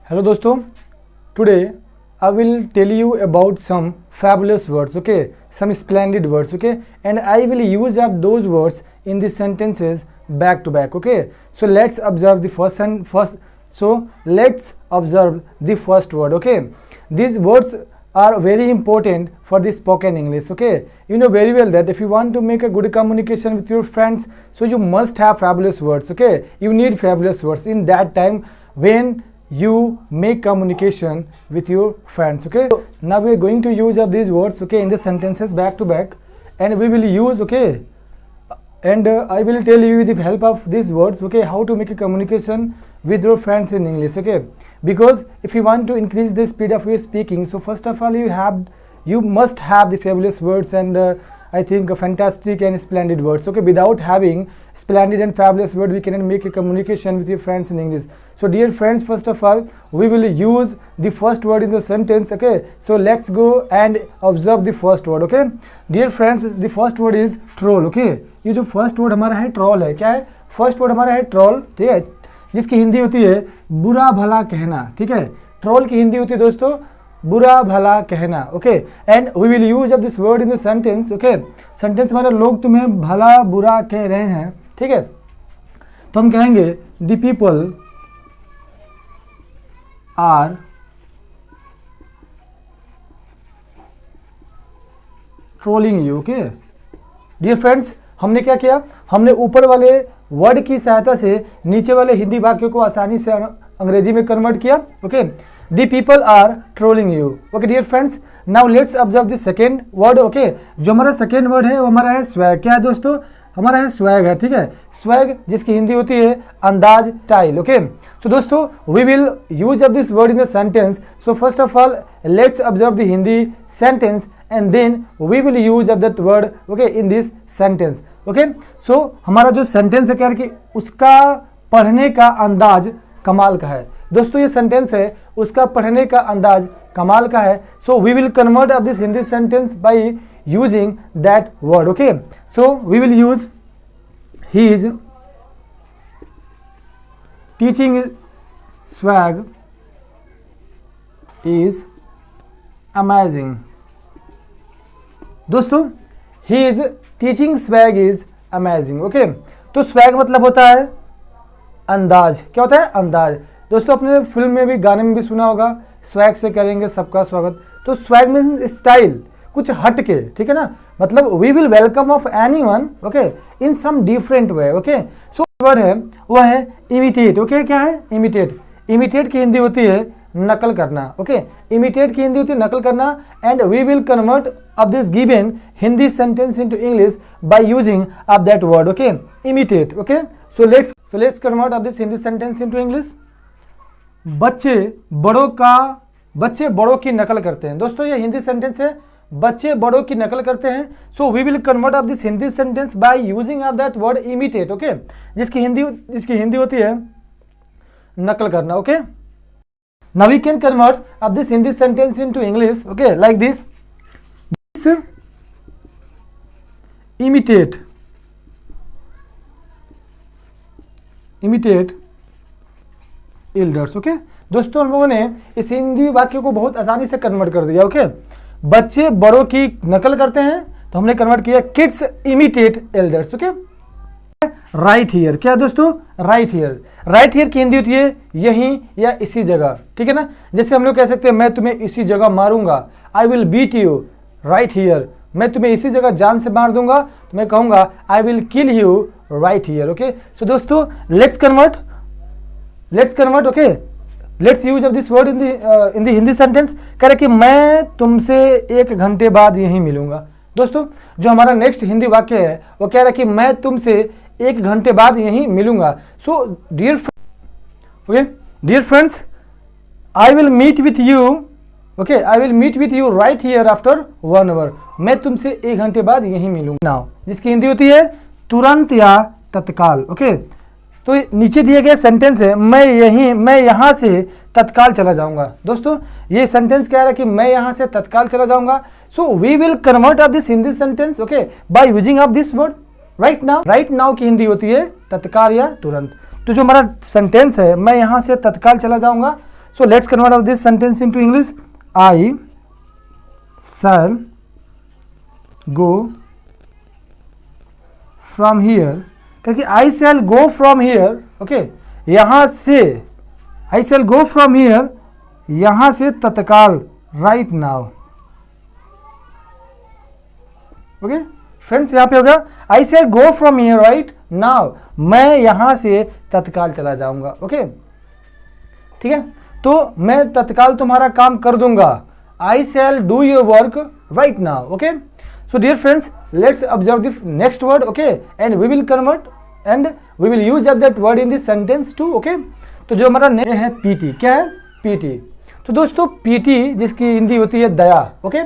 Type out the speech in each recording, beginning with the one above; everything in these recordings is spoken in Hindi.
हेलो दोस्तों, today I will tell you about some fabulous words, okay, some splendid words, okay, and I will use up those words in the sentences back to back, okay. So let's observe the first word, okay. These words are very important for the spoken English, okay. You know very well that if you want to make a good communication with your friends, so you must have fabulous words, okay. You need fabulous words in that time when you make communication with your friends, okay. So now we are going to use of these words, okay, in the sentences back to back, and we will use, okay, and I will tell you with the help of these words, okay, how to make a communication with your friends in English, okay. Because if you want to increase the speed of your speaking, so first of all you must have the fabulous words and I think fantastic and splendid words, okay. Without having splendid and fabulous word, we cannot make a communication with your friends in English. So dear friends, first of all we will use the first word in the sentence, okay. So let's go and observe the first word, okay. Dear friends, the first word is troll, okay. ये जो फर्स्ट वर्ड हमारा है ट्रोल है, क्या है फर्स्ट वर्ड हमारा है ट्रोल, ठीक है, जिसकी हिंदी होती है बुरा भला कहना, ठीक है। ट्रोल की हिंदी होती है दोस्तों बुरा भला कहना, okay. And we will use of this word in the sentence, okay. Sentence मतलब लोग तुम्हें भला बुरा कह रहे हैं, ठीक है, तो हम कहेंगे the people are trolling you, okay. Dear friends, हमने क्या किया, हमने ऊपर वाले वर्ड की सहायता से नीचे वाले हिंदी वाक्यों को आसानी से अंग्रेजी में कन्वर्ट किया, okay. The people are trolling you, okay dear friends. Now let's observe the second word, okay. जो हमारा सेकेंड वर्ड है वो हमारा है स्वैग, क्या है दोस्तों, हमारा है स्वैग है, ठीक है। स्वैग जिसकी हिंदी होती है अंदाज, स्टाइल, ओके। सो दोस्तों we will use of this word in the sentence. So first of all let's observe the Hindi sentence and then we will use of that word, okay, in this sentence, okay. So हमारा जो सेंटेंस है क्या है कि उसका पढ़ने का अंदाज कमाल का है दोस्तों। ये सेंटेंस है उसका पढ़ने का अंदाज कमाल का है। So we will convert of this Hindi sentence by using that word, okay. So we will use his teaching swag is amazing दोस्तों, his teaching swag is amazing, okay. तो स्वैग मतलब होता है अंदाज, क्या होता है अंदाज। दोस्तों अपने फिल्म में भी गाने में भी सुना होगा, स्वैग से करेंगे सबका स्वागत। तो स्वैग मीन स्टाइल, कुछ हट के, ठीक है ना, मतलब we will welcome of anyone, okay, in some different way, okay. So word है वह है इमिटेट, ओके। क्या है इमिटेट, इमिटेट की हिंदी होती है नकल करना, ओके। इमिटेट की हिंदी होती है नकल करना। And we will convert of this given Hindi sentence into English by using of that word, okay, imitate, okay. So let's convert of this Hindi sentence into English. बच्चे बड़ों की नकल करते हैं दोस्तों, ये हिंदी सेंटेंस है, बच्चे बड़ों की नकल करते हैं। So we will convert of this Hindi sentence by using of that word imitate, okay, जिसकी हिंदी होती है नकल करना, ओके। Now we can convert of this Hindi sentence into English, okay, like this. This imitate elders, okay. दोस्तों हम लोगों ने इस हिंदी वाक्य को बहुत आसानी से कन्वर्ट कर दिया, ओके। बच्चे बड़ों की नकल करते हैं तो हमने कन्वर्ट किया kids imitate elders, okay. Right here, क्या दोस्तों राइट हियर, राइट हियर की हिंदी होती है यहीं या इसी जगह, ठीक है ना। जैसे हम लोग कह सकते हैं मैं तुम्हें इसी जगह मारूंगा, I will beat you right here, मैं तुम्हें इसी जगह जान से मार दूंगा, तो मैं कहूंगा I will kill you right here, okay. So दोस्तों let's convert, okay, let's use of this word in the Hindi sentence. कह रहे कि मैं तुमसे 1 घंटे बाद यहीं मिलूंगा। दोस्तों जो हमारा नेक्स्ट हिंदी वाक्य है वो कह रहा है कि मैं तुमसे 1 घंटे बाद यहीं मिलूंगा। So dear friends, I will meet with you, okay, I will meet with you right here after 1 hour, मैं तुमसे 1 घंटे बाद यहीं मिलूंगा नाउ, जिसकी हिंदी होती है तुरंत या तत्काल, ओके। तो नीचे दिए गए सेंटेंस है मैं यहाँ से तत्काल चला जाऊंगा। दोस्तों ये सेंटेंस कह रहा है कि मैं यहाँ से तत्काल चला जाऊंगा। So we will convert of this Hindi sentence, okay, by using of this word right now. Right now की हिंदी होती है तत्काल या तुरंत। तो जो हमारा सेंटेंस है मैं यहाँ से तत्काल चला जाऊंगा, So let's convert of this sentence into English. I shall go from here, क्योंकि I shall go from here, okay, यहाँ से I shall go from here, यहाँ से तत्काल, right now, okay फ्रेंड्स, यहाँ पे होगा I shall go from here right now, मैं यहाँ से तत्काल चला जाऊंगा, ओके ठीक है, तो मैं तत्काल तुम्हारा काम कर दूंगा, I shall do your work right now, okay. So dear friends, let's observe the next word, okay, and we will convert and we will use that word in this sentence too, okay. तो जो हमारा नेक्स्ट है पीटी, क्या है पीटी, तो दोस्तों पीटी जिसकी हिंदी होती है दया, ओके,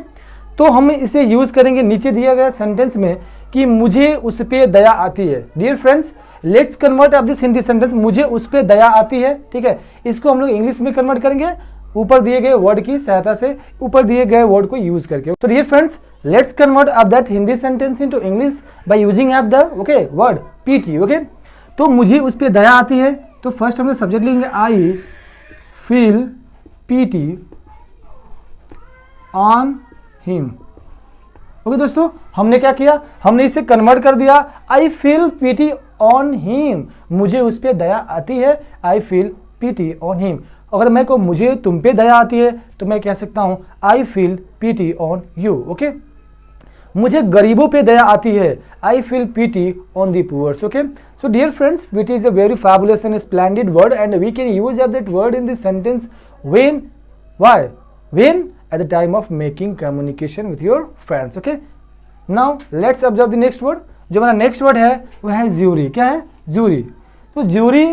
तो हम इसे यूज करेंगे नीचे दिया गया सेंटेंस में कि मुझे उस पे दया आती है। Dear friends, let's convert of this Hindi sentence, मुझे उस पे दया आती है, ठीक है, इसको हम लोग इंग्लिश में कन्वर्ट करेंगे ऊपर दिए गए वर्ड की सहायता से, ऊपर दिए गए वर्ड को यूज करके। तो dear friends, let's convert of that Hindi sentence into English by using of the okay word pity, okay. तो मुझे उस पे दया आती है, तो फर्स्ट हम लोग सब्जेक्ट लेंगे आई feel pity on him, okay दोस्तों, हमने क्या किया, हमने इसे कन्वर्ट कर दिया, आई फील पीटी ऑन हिम, मुझे उस पे दया आती है, I feel pity on him. अगर मैं को मुझे तुम पे दया आती है तो मैं कह सकता हूं I feel pity on you, okay. मुझे गरीबों पे दया आती है, I feel pity on the poors, okay. So dear friends, pity is a very fabulous and splendid word and we can use that word in this sentence when, why, when at the time of making communication with your friends, okay. Now let's observe the next word। जो हमारा नेक्स्ट वर्ड है वह है ज्यूरी, क्या है ज्यूरी, तो ज्यूरी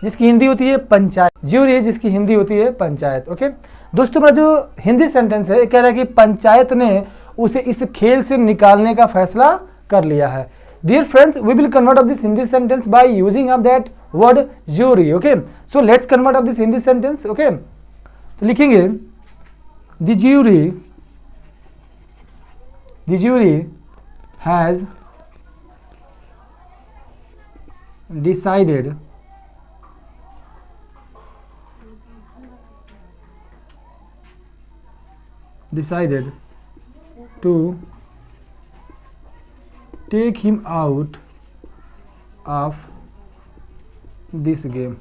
जिसकी हिंदी होती है पंचायत, ज्यूरी जिसकी हिंदी होती है पंचायत, ओके। दोस्तों हमारा जो हिंदी सेंटेंस है कह रहा है कि पंचायत ने उसे इस खेल से निकालने का फैसला कर लिया है। Dear friends, we will convert of this Hindi sentence by using of that word jury, okay. So let's convert of this Hindi sentence, okay. तो लिखेंगे The jury has decided to take him out of this game,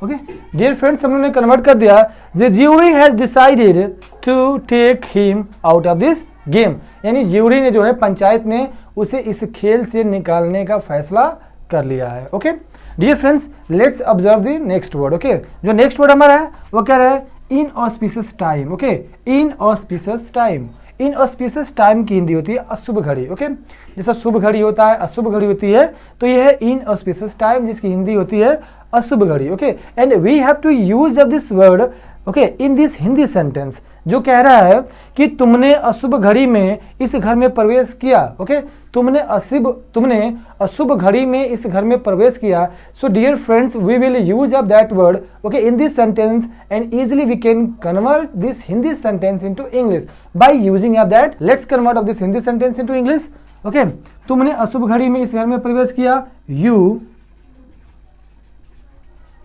okay. Dear friends, हम लोगों ने कन्वर्ट कर दिया, the jury has decided to take him out of this game, यानी ज्यूरी ने जो है पंचायत ने उसे इस खेल से निकालने का फैसला कर लिया है, okay. Dear friends, let's observe the next word, okay. जो नेक्स्ट वर्ड हमारा है वो क्या रहा है inauspicious time, okay. Inauspicious time, inauspicious time की हिंदी होती है अशुभ घड़ी, ओके। जैसा शुभ घड़ी होता है अशुभ घड़ी होती है, तो यह है इनऑस्पिशियस टाइम जिसकी हिंदी होती है अशुभ घड़ी, okay. And we have to use of this word, okay, in this Hindi sentence, जो कह रहा है कि तुमने अशुभ घड़ी में इस घर में प्रवेश किया, ओके। तुमने अशुभ घड़ी में इस घर में प्रवेश किया। So dear friends, we will use of that word, okay, in this sentence and easily we can convert this Hindi sentence into English by using of that. Let's convert of this Hindi sentence into English, okay. तुमने अशुभ घड़ी में इस घर में प्रवेश किया, you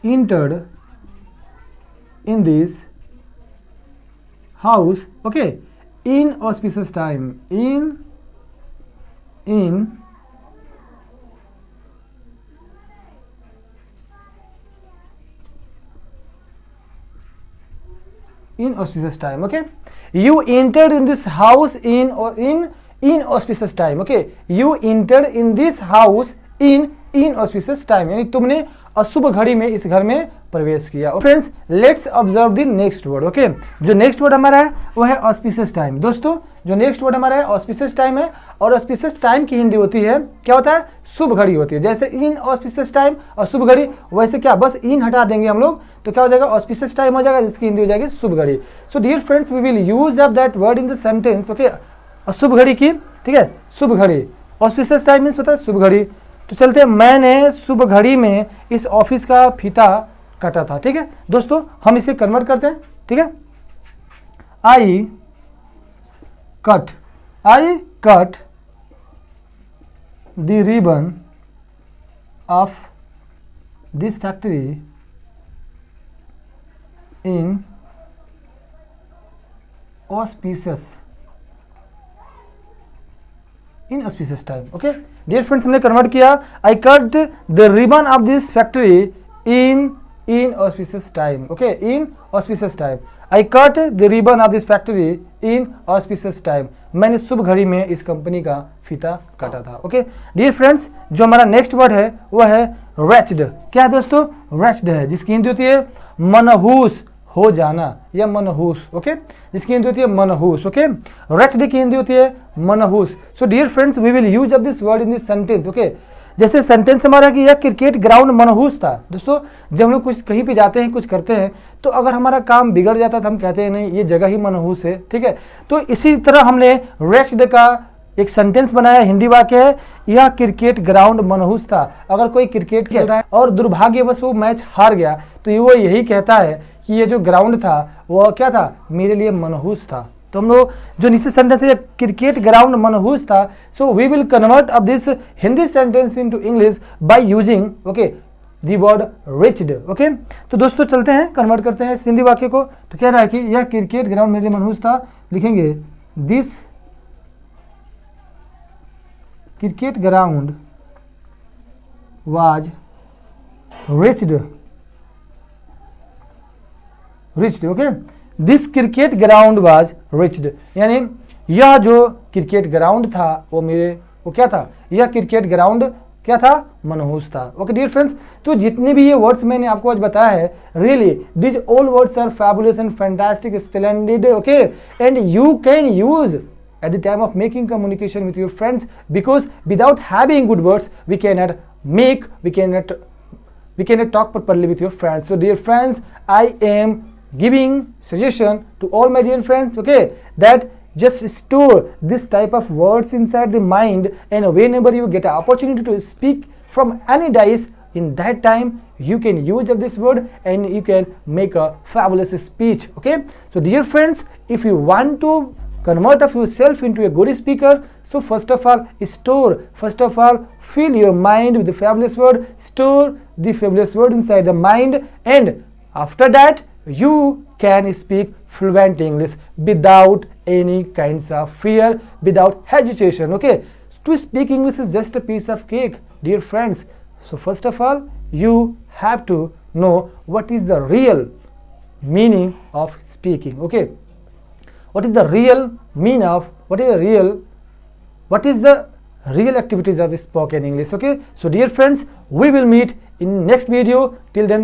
entered in this house, okay, in auspicious time, in auspicious time, okay. You entered in this house in auspicious time, okay. You entered in this house in auspicious time, यानी तुमने अशुभ घड़ी में इस घर में प्रवेश किया। Friends, let's observe the next word, okay. जो नेक्स्ट वर्ड हमारा है वो है ऑस्पिशियस टाइम। दोस्तों, जो नेक्स्ट वर्ड हमारा है ऑस्पिशियस टाइम है, और ऑस्पिशियस टाइम की हिंदी होती है, क्या होता है, शुभ घड़ी होती है। जैसे इन ऑस्पिशियस टाइम और शुभ घड़ी, वैसे क्या बस इन हटा देंगे हम लोग तो क्या हो जाएगा, ऑस्पिशियस टाइम हो जाएगा, जिसकी हिंदी हो जाएगी शुभ घड़ी। So dear friends, we will use of that word in the sentence, okay, शुभ घड़ी की, ठीक है, शुभ घड़ी, ऑस्पिशियस टाइम मीन्स होता है शुभ घड़ी। तो चलते हैं, मैंने शुभ घड़ी में इस ऑफिस का फीता काटा था, ठीक है। दोस्तों, हम इसे कन्वर्ट करते हैं, ठीक है। I cut the ribbon of this factory in auspicious time. Okay dear friends, हमने कन्वर्ट किया, I cut the ribbon of this factory in auspicious time. Okay in auspicious time, I cut the ribbon of this factory in auspicious time. मैंने शुभ घड़ी में इस कंपनी का फीता काटा था. ओके डियर फ्रेंड्स, जो हमारा नेक्स्ट वर्ड है वह है wretched. क्या है दोस्तों? wretched है, जिसकी हिंदी होती है मनहूस हो जाना या मनहूस. ओके जिसकी हिंदी होती है मनहूस. ओके wretched की हिंदी होती है मनहूस. So dear friends, we will use up this word in this sentence. Okay जैसे सेंटेंस हमारा कि यह क्रिकेट ग्राउंड मनहूस था. दोस्तों जब हम लोग कुछ कहीं पे जाते हैं, कुछ करते हैं, तो अगर हमारा काम बिगड़ जाता है तो हम कहते हैं नहीं ये जगह ही मनहूस है. ठीक है, तो इसी तरह हमने wretched का एक सेंटेंस बनाया. हिंदी वाक्य है यह क्रिकेट ग्राउंड मनहूस था. अगर कोई क्रिकेट खेल रहा है और दुर्भाग्यवश वो मैच हार गया, तो वो यही कहता है कि ये जो ग्राउंड था वो क्या था, मेरे लिए मनहूस था. तो हम लोग जो नीचे सेंटेंस है क्रिकेट ग्राउंड मनहूस था. So we will convert of this Hindi sentence into English by using okay the word wretched. ओके तो दोस्तों चलते हैं, कन्वर्ट करते हैं इस हिंदी वाक्य को. तो कह रहा है कि यह क्रिकेट ग्राउंड मेरे लिए मनहूस था. लिखेंगे this cricket ground was wretched. Okay this cricket ground was wretched, यानी यह जो क्रिकेट ग्राउंड था वो क्या था, यह क्रिकेट ग्राउंड क्या था, मनहूस था. ओके डियर फ्रेंड्स, तो जितने भी ये वर्ड्स मैंने आपको आज बताया है, really this all words are fabulous and fantastic, splendid. Okay and you can use at the time of making communication with your friends, because without having good words we cannot talk properly with your friends. So dear friends, I am giving suggestion to all my dear friends, okay, that just store this type of words inside the mind, and whenever you get an opportunity to speak from any dice, in that time you can use of this word and you can make a fabulous speech. Okay, so dear friends, if you want to convert of yourself into a good speaker, so first of all fill your mind with the fabulous word, store the fabulous word inside the mind, and after that you can speak fluent English without any kinds of fear, without hesitation. Okay, to speak English is just a piece of cake, dear friends. So first of all you have to know what is the real meaning of speaking. Okay, what is the real mean of what is the real activities of spoken English. Okay, so dear friends, we will meet in next video. Till then,